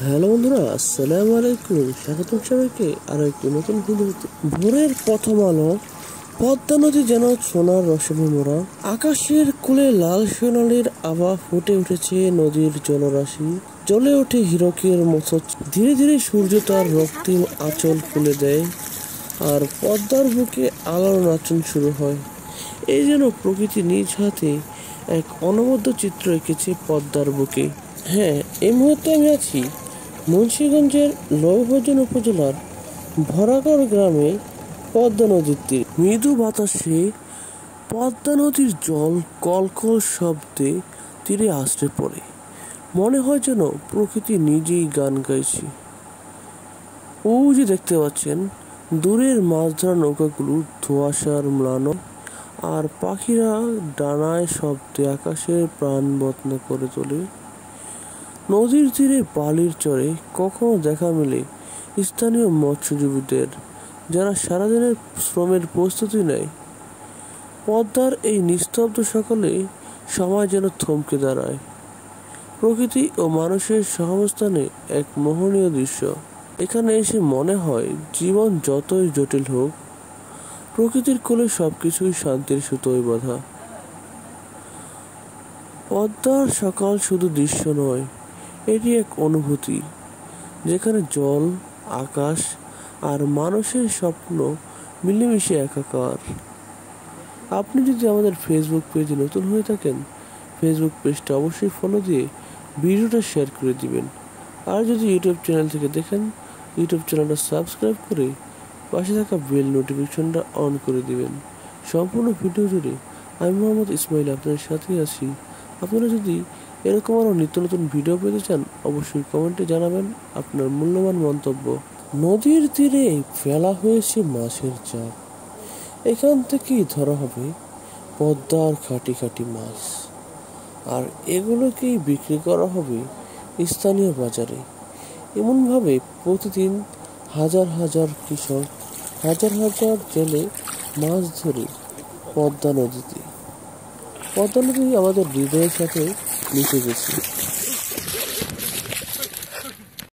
Hello বন্ধুরা, আসসালামু আলাইকুম। স্বাগতম সবাইকে আরো একটি নতুন ভিডিওতে। ভোরের প্রথম আলো, পদ্মা নদী যেন সোনার রসমে মোড়া। আকাশের কোলে লাল সোনালির আভা ফুটে উঠেছে নদীর জলরাশি। জ্বলে ওঠে হীরকের মতো। ধীরে ধীরে সূর্য তার রক্তিম আঁচল খুলে দেয়, আর পদ্মার বুকে আলোর নাচন শুরু হয়। এই যেন প্রকৃতি নিজ হাতে এক অনবদ্য চিত্র এঁকেছে পদ্মার বুকে। হ্যাঁ, এই মুহূর্তে আমি আছি মুন্সিগঞ্জের লৌহজন উপজেলার ভরাগড় গ্রামে। পদ্মা নদীর তীরে মৃদু বাতাসে পদ্মা নদীর জল কলকল শব্দে তীরে আছড়ে পড়ে। মনে হয় যেন প্রকৃতি নিজেই গান গাইছে। ও যে দেখতে পাচ্ছেন, দূরের মাছ ধরা নৌকাগুলো ধোঁয়াশার ম্লানো, আর পাখিরা ডানায় শব্দে আকাশের প্রাণ বদনা করে তোলে। নদীর তীরে বালির চরে কখনো দেখা মেলে স্থানীয় মৎস্যজীবীদের, যারা সারাদিনের শ্রমের প্রস্তুতি নেয়। পদ্মার এই নিস্তব্ধ সকালে সময় যেন থমকে দাঁড়ায়। প্রকৃতি ও মানুষের সহাবস্থানে এক মোহনীয় দৃশ্য। এখানে এসে মনে হয়, জীবন যতই জটিল হোক, প্রকৃতির কোলে সবকিছুই শান্তির সুতোয় বাঁধা। পদ্মার সকাল শুধু দৃশ্য নয়, এটি এক অনুভূতি, যেখানে জল, আকাশ আর মানুষের স্বপ্ন মিলেমিশে একাকার। আপনি যদি আমাদের ফেসবুক পেজে নতুন হয়ে থাকেন, ফেসবুক পেজটা অবশ্যই ফলো দিয়ে ভিডিওটা শেয়ার করে দিবেন। আর যদি ইউটিউব চ্যানেল থেকে দেখেন, ইউটিউব চ্যানেলটা সাবস্ক্রাইব করে পাশে থাকা বেল নোটিফিকেশনটা অন করে দিবেন। সম্পূর্ণ ভিডিও জুড়ে আমি মোহাম্মদ ইসমাইল আপনাদের সাথেই আছি। আপনারা যদি এরকম আরও নিত্য নতুন ভিডিও পেতে চান, অবশ্যই কমেন্টে জানাবেন আপনার মূল্যবান মন্তব্য। নদীর তীরে ফেলা হয়েছে মাছের চাপ। এখান থেকেই ধরা হবে পদ্মার খাঁটি খাঁটি মাছ, আর এগুলোকেই বিক্রি করা হবে স্থানীয় বাজারে। এমনভাবে প্রতিদিন হাজার হাজার কৃষক, হাজার হাজার জেলে মাছ ধরে পদ্মা নদীতে। পদ্মা নদী আমাদের হৃদয়ের সাথে মিশে গেছে।